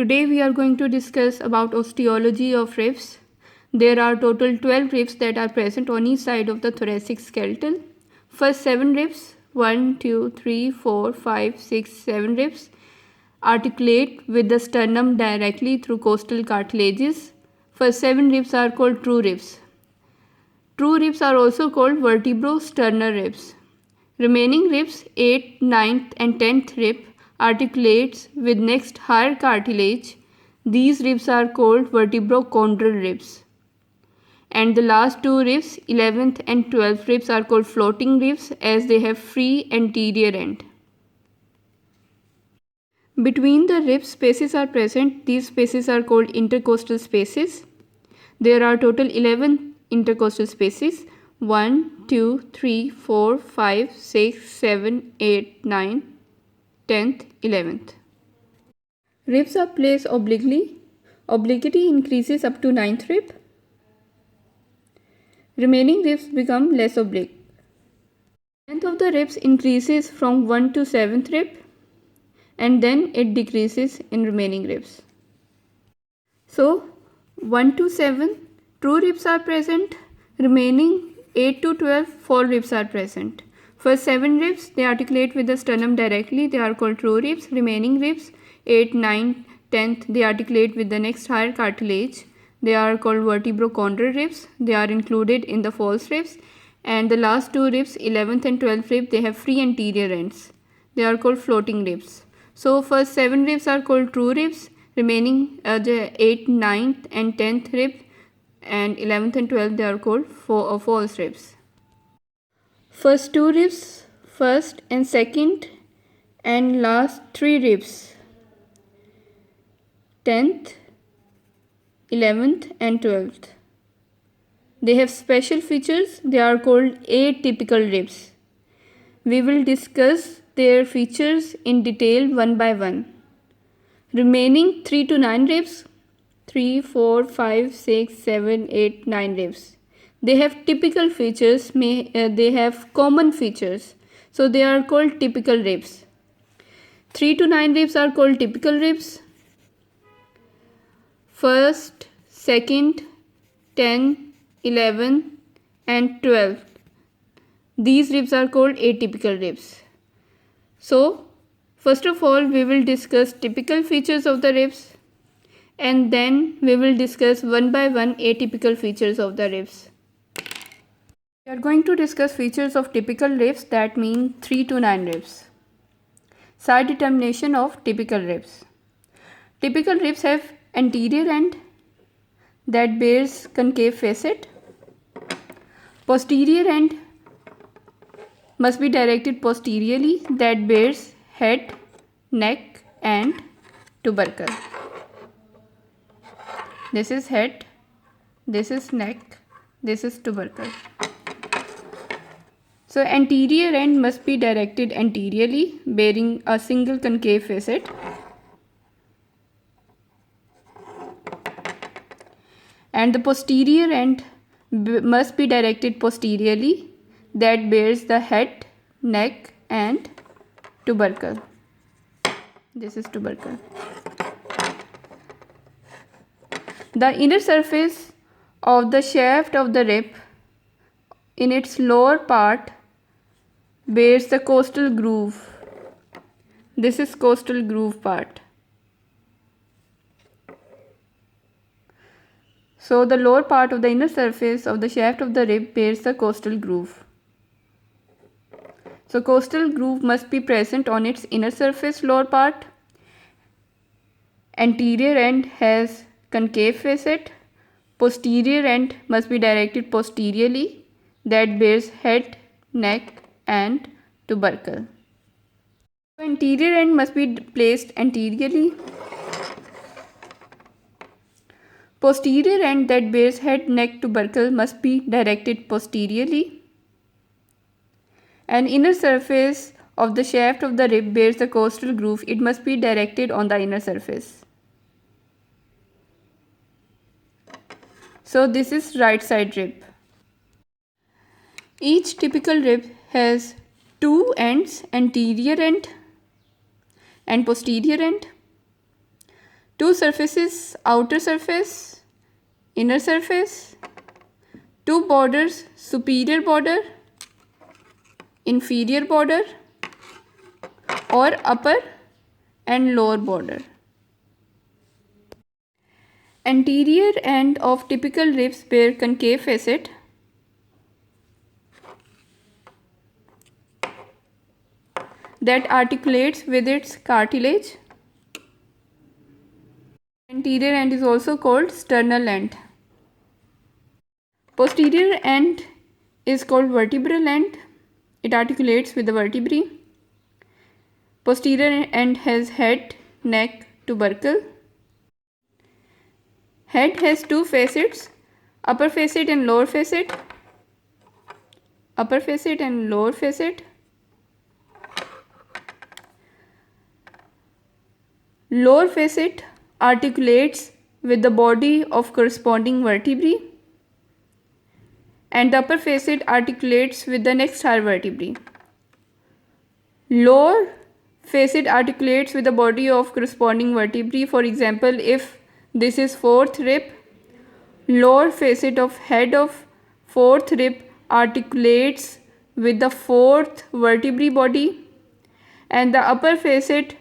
Today we are going to discuss about osteology of ribs. There are total 12 ribs that are present on each side of the thoracic skeleton. First 7 ribs, 1, 2, 3, 4, 5, 6, 7 ribs, articulate with the sternum directly through costal cartilages. First 7 ribs are called true ribs. True ribs are also called vertebro-sternal ribs. Remaining ribs, 8th, 9th and 10th rib, articulates with next higher cartilage. These ribs are called vertebrochondral ribs. And the last 2 ribs, 11th and 12th ribs, are called floating ribs as they have free anterior end. Between the rib spaces are present. These spaces are called intercostal spaces. There are total 11 intercostal spaces. 1, 2, 3, 4, 5, 6, 7, 8, 9, 10th, 11th. Ribs are placed obliquely. Obliquity increases up to 9th rib. Remaining ribs become less oblique. Length of the ribs increases from 1 to 7th rib and then it decreases in remaining ribs. So 1 to 7 true ribs are present. Remaining 8 to 12 4 ribs are present. First 7 ribs, they articulate with the sternum directly, they are called true ribs. Remaining ribs, 8, 9, 10th, they articulate with the next higher cartilage. They are called vertebrochondral ribs. They are included in the false ribs. And the last 2 ribs, 11th and 12th rib, they have free anterior ends. They are called floating ribs. So first 7 ribs are called true ribs. Remaining the 8th, 9th and 10th rib and 11th and 12th, they are called false ribs. First 2 ribs, first and second and last 3 ribs, 10th, 11th and 12th. They have special features. They are called atypical ribs. We will discuss their features in detail one by one. Remaining 3 to 9 ribs, 3, 4, 5, 6, 7, 8, 9 ribs. They have typical features, they have common features. So they are called typical ribs. 3 to 9 ribs are called typical ribs. First, second, 10, 11 and 12. These ribs are called atypical ribs. So first of all, we will discuss typical features of the ribs and then we will discuss one by one atypical features of the ribs. We are going to discuss features of typical ribs, that mean 3 to 9 ribs. Side determination of typical ribs. Typical ribs have anterior end that bears concave facet. Posterior end must be directed posteriorly, that bears head, neck and tubercle. This is head, this is neck, this is tubercle. So anterior end must be directed anteriorly, bearing a single concave facet. And the posterior end must be directed posteriorly, that bears the head, neck and tubercle. This is tubercle. The inner surface of the shaft of the rib in its lower part bears the costal groove. This is costal groove part. So the lower part of the inner surface of the shaft of the rib bears the costal groove. So costal groove must be present on its inner surface lower part. Anterior end has concave facet. Posterior end must be directed posteriorly, that bears head, neck and tubercle. Anterior end must be placed anteriorly. Posterior end that bears head, neck, tubercle must be directed posteriorly. And inner surface of the shaft of the rib bears the costal groove. It must be directed on the inner surface. So this is right side rib. Each typical rib has 2 ends, anterior end and posterior end. two surfaces, outer surface, inner surface, two borders, superior border, inferior border, or upper and lower border. Anterior end of typical ribs bear concave facet. That articulates with its cartilage. Anterior end is also called sternal end. Posterior end is called vertebral end. It articulates with the vertebrae. Posterior end has head, neck, tubercle. Head has two facets, upper facet and lower facet. Upper facet and lower facet. Lower facet articulates with the body of corresponding vertebrae, and the upper facet articulates with the next higher vertebrae. Lower facet articulates with the body of corresponding vertebrae. For example, if this is fourth rib, lower facet of head of fourth rib articulates with the fourth vertebrae body, and the upper facet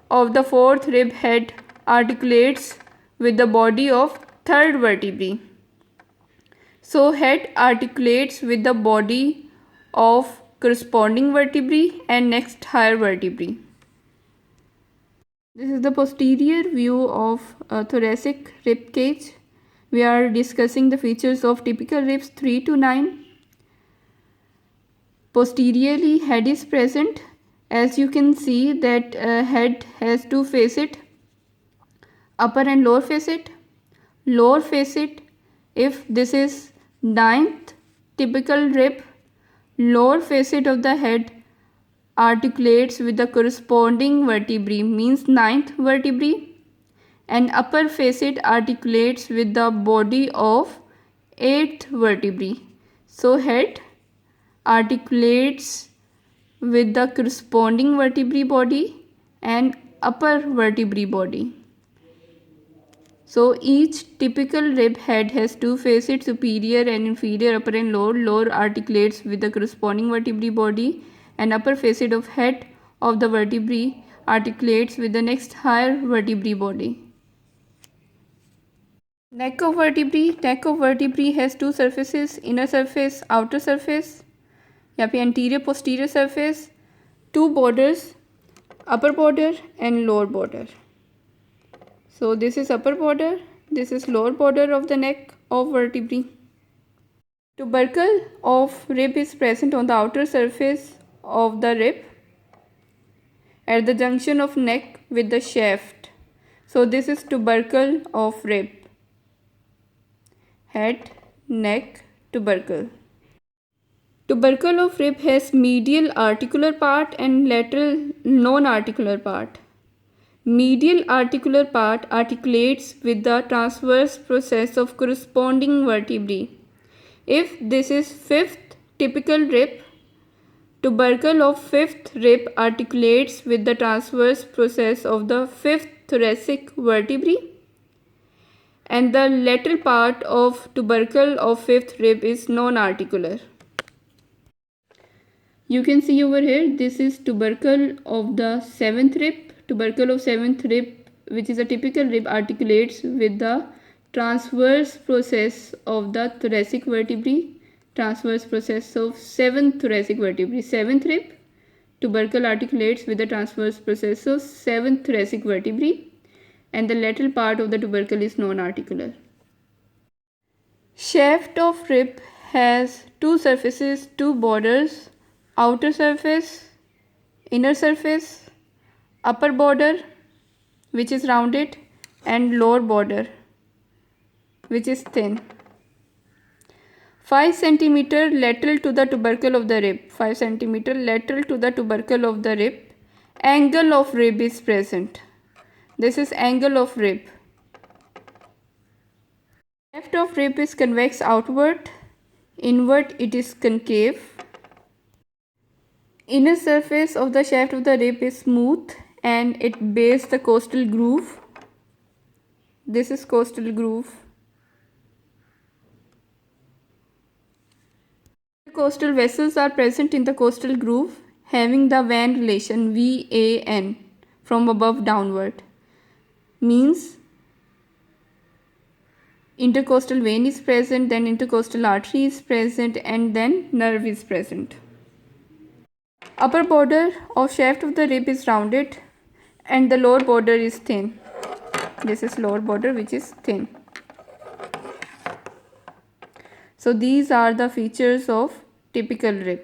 of the fourth rib head articulates with the body of third vertebrae. So head articulates with the body of corresponding vertebrae and next higher vertebrae. This is the posterior view of thoracic rib cage. We are discussing the features of typical ribs 3 to 9. Posteriorly, head is present. As you can see that head has two facet, upper and lower facet. Lower facet, if this is 9th typical rib, lower facet of the head articulates with the corresponding vertebrae, means 9th vertebrae, and upper facet articulates with the body of 8th vertebrae. So head articulates with the corresponding vertebrae body and upper vertebrae body. So each typical rib head has two facets, superior and inferior, upper and lower. Lower articulates with the corresponding vertebrae body, and upper facet of head of the vertebrae articulates with the next higher vertebrae body. Neck of vertebrae. Neck of vertebrae has two surfaces, inner surface, outer surface. यहाँ पे anterior posterior surface, two borders, upper border and lower border. So this is upper border, this is lower border of the neck of vertebrae. Tubercle of rib is present on the outer surface of the rib at the junction of neck with the shaft. So this is tubercle of rib. Head, neck, tubercle. Tubercle of rib has medial articular part and lateral non-articular part. Medial articular part articulates with the transverse process of corresponding vertebrae. If this is 5th typical rib, tubercle of 5th rib articulates with the transverse process of the 5th thoracic vertebrae, and the lateral part of tubercle of 5th rib is non-articular. You can see over here, this is tubercle of the 7th rib. Tubercle of 7th rib, which is a typical rib, articulates with the transverse process of the thoracic vertebrae. Transverse process of 7th thoracic vertebrae. 7th rib, tubercle articulates with the transverse process of 7th thoracic vertebrae, and the lateral part of the tubercle is non-articular. Shaft of rib has two surfaces, two borders, outer surface, inner surface, upper border which is rounded, and lower border which is thin. 5 cm lateral to the tubercle of the rib. 5 cm lateral to the tubercle of the rib. Angle of rib is present. This is angle of rib. Shaft of rib is convex outward. Inward it is concave. Inner surface of the shaft of the rib is smooth and it bears the costal groove. This is costal groove. Costal vessels are present in the costal groove having the van relation VAN from above downward. Means intercostal vein is present, then intercostal artery is present, and then nerve is present. Upper border of shaft of the rib is rounded and the lower border is thin. This is lower border which is thin. So these are the features of typical rib.